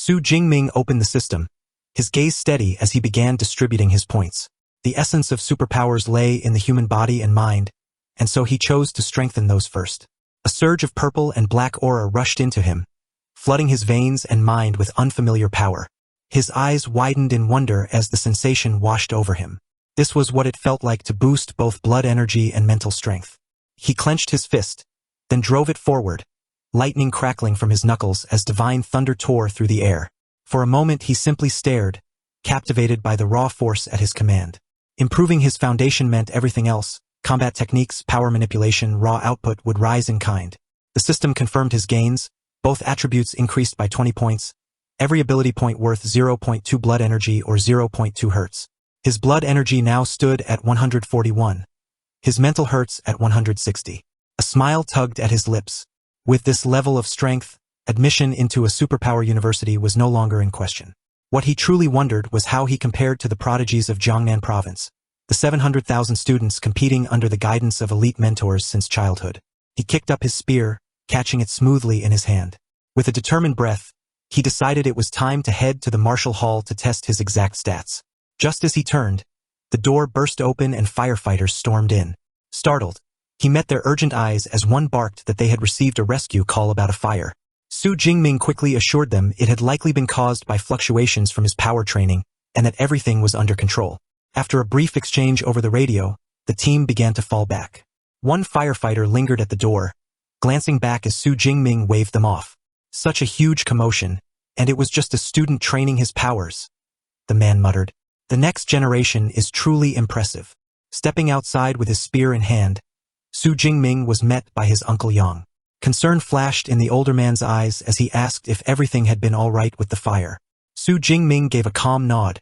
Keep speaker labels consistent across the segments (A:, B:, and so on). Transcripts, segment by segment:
A: Su Jingming opened the system, his gaze steady as he began distributing his points. The essence of superpowers lay in the human body and mind, and so he chose to strengthen those first. A surge of purple and black aura rushed into him, flooding his veins and mind with unfamiliar power. His eyes widened in wonder as the sensation washed over him. This was what it felt like to boost both blood energy and mental strength. He clenched his fist, then drove it forward, lightning crackling from his knuckles as divine thunder tore through the air. For a moment he simply stared, captivated by the raw force at his command. Improving his foundation meant everything else. Combat techniques, power manipulation, raw output would rise in kind. The system confirmed his gains, both attributes increased by 20 points, every ability point worth 0.2 blood energy or 0.2 hertz. His blood energy now stood at 141. His mental hertz at 160. A smile tugged at his lips. With this level of strength, admission into a superpower university was no longer in question. What he truly wondered was how he compared to the prodigies of Jiangnan province, the 700,000 students competing under the guidance of elite mentors since childhood. He kicked up his spear, catching it smoothly in his hand. With a determined breath, he decided it was time to head to the martial hall to test his exact stats. Just as he turned, the door burst open and firefighters stormed in. Startled, he met their urgent eyes as one barked that they had received a rescue call about a fire. Su Jingming quickly assured them it had likely been caused by fluctuations from his power training and that everything was under control. After a brief exchange over the radio, the team began to fall back. One firefighter lingered at the door, glancing back as Su Jingming waved them off. Such a huge commotion, and it was just a student training his powers, the man muttered. The next generation is truly impressive. Stepping outside with his spear in hand, Su Jingming was met by his Uncle Yang. Concern flashed in the older man's eyes as he asked if everything had been all right with the fire. Su Jingming gave a calm nod,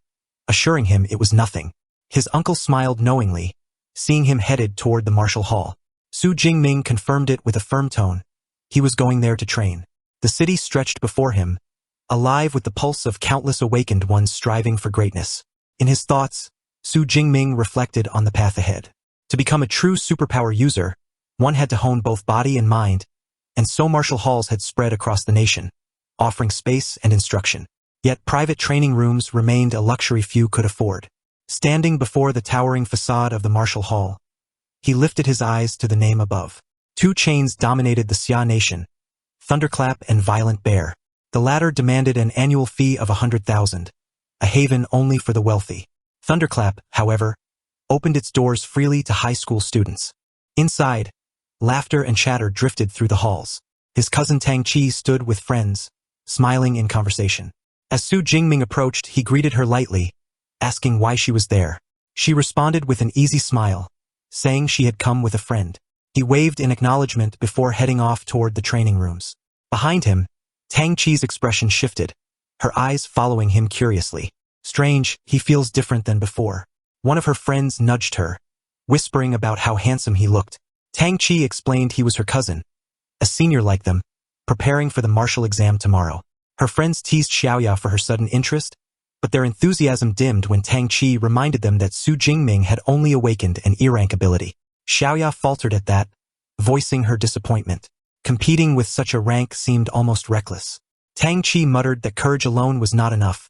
A: assuring him it was nothing. His uncle smiled knowingly, seeing him headed toward the martial hall. Su Jingming confirmed it with a firm tone. He was going there to train. The city stretched before him, alive with the pulse of countless awakened ones striving for greatness. In his thoughts, Su Jingming reflected on the path ahead. To become a true superpower user, one had to hone both body and mind, and so martial halls had spread across the nation, offering space and instruction. Yet private training rooms remained a luxury few could afford. Standing before the towering facade of the martial hall, he lifted his eyes to the name above. Two chains dominated the Xia nation, Thunderclap and Violent Bear. The latter demanded an annual fee of 100,000, a haven only for the wealthy. Thunderclap, however, opened its doors freely to high school students. Inside, laughter and chatter drifted through the halls. His cousin Tang Chi stood with friends, smiling in conversation. As Su Jingming approached, he greeted her lightly, asking why she was there. She responded with an easy smile, saying she had come with a friend. He waved in acknowledgement before heading off toward the training rooms. Behind him, Tang Chi's expression shifted, her eyes following him curiously. Strange, he feels different than before. One of her friends nudged her, whispering about how handsome he looked. Tang Chi explained he was her cousin, a senior like them, preparing for the martial exam tomorrow. Her friends teased Xiaoya for her sudden interest, but their enthusiasm dimmed when Tang Chi reminded them that Su Jingming had only awakened an E-rank ability. Xiaoya faltered at that, voicing her disappointment. Competing with such a rank seemed almost reckless. Tang Chi muttered that courage alone was not enough,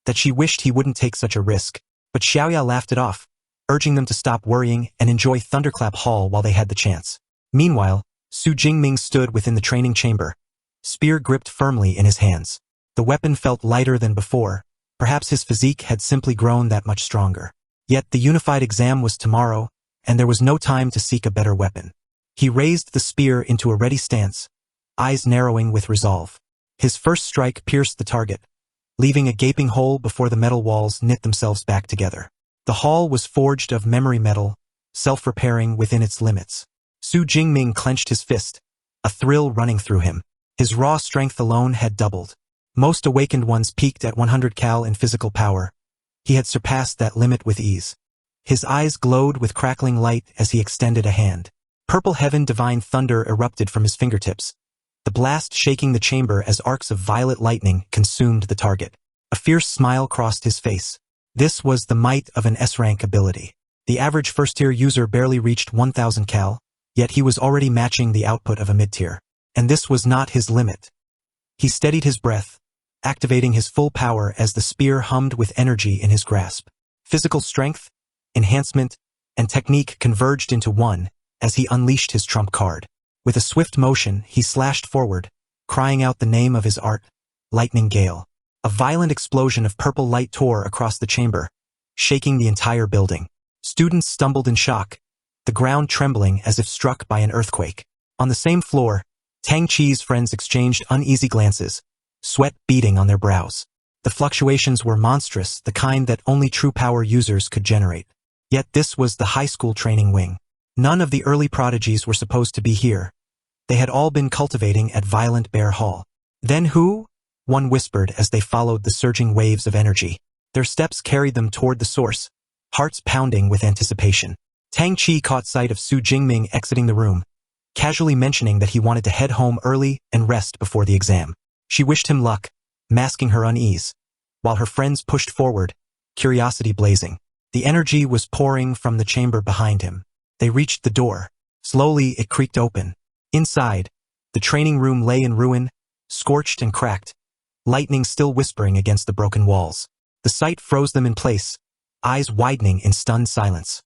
A: that she wished he wouldn't take such a risk, but Xiaoya laughed it off, urging them to stop worrying and enjoy Thunderclap Hall while they had the chance. Meanwhile, Su Jingming stood within the training chamber, spear gripped firmly in his hands. The weapon felt lighter than before. Perhaps his physique had simply grown that much stronger. Yet the unified exam was tomorrow, and there was no time to seek a better weapon. He raised the spear into a ready stance, eyes narrowing with resolve. His first strike pierced the target, leaving a gaping hole before the metal walls knit themselves back together. The hall was forged of memory metal, self-repairing within its limits. Su Jingming clenched his fist, a thrill running through him. His raw strength alone had doubled. Most awakened ones peaked at 100 cal in physical power. He had surpassed that limit with ease. His eyes glowed with crackling light as he extended a hand. Purple heaven divine thunder erupted from his fingertips, the blast shaking the chamber as arcs of violet lightning consumed the target. A fierce smile crossed his face. This was the might of an S-rank ability. The average first-tier user barely reached 1000 cal, yet he was already matching the output of a mid-tier. And this was not his limit. He steadied his breath, activating his full power as the spear hummed with energy in his grasp. Physical strength, enhancement, and technique converged into one as he unleashed his trump card. With a swift motion, he slashed forward, crying out the name of his art, Lightning Gale. A violent explosion of purple light tore across the chamber, shaking the entire building. Students stumbled in shock, the ground trembling as if struck by an earthquake. On the same floor, Tang Chi's friends exchanged uneasy glances, sweat beading on their brows. The fluctuations were monstrous, the kind that only true power users could generate. Yet this was the high school training wing. None of the early prodigies were supposed to be here. They had all been cultivating at Violent Bear Hall. Then who? One whispered as they followed the surging waves of energy. Their steps carried them toward the source, hearts pounding with anticipation. Tang Chi caught sight of Su Jingming exiting the room, casually mentioning that he wanted to head home early and rest before the exam. She wished him luck, masking her unease, while her friends pushed forward, curiosity blazing. The energy was pouring from the chamber behind him. They reached the door. Slowly, it creaked open. Inside, the training room lay in ruin, scorched and cracked, lightning still whispering against the broken walls. The sight froze them in place, eyes widening in stunned silence.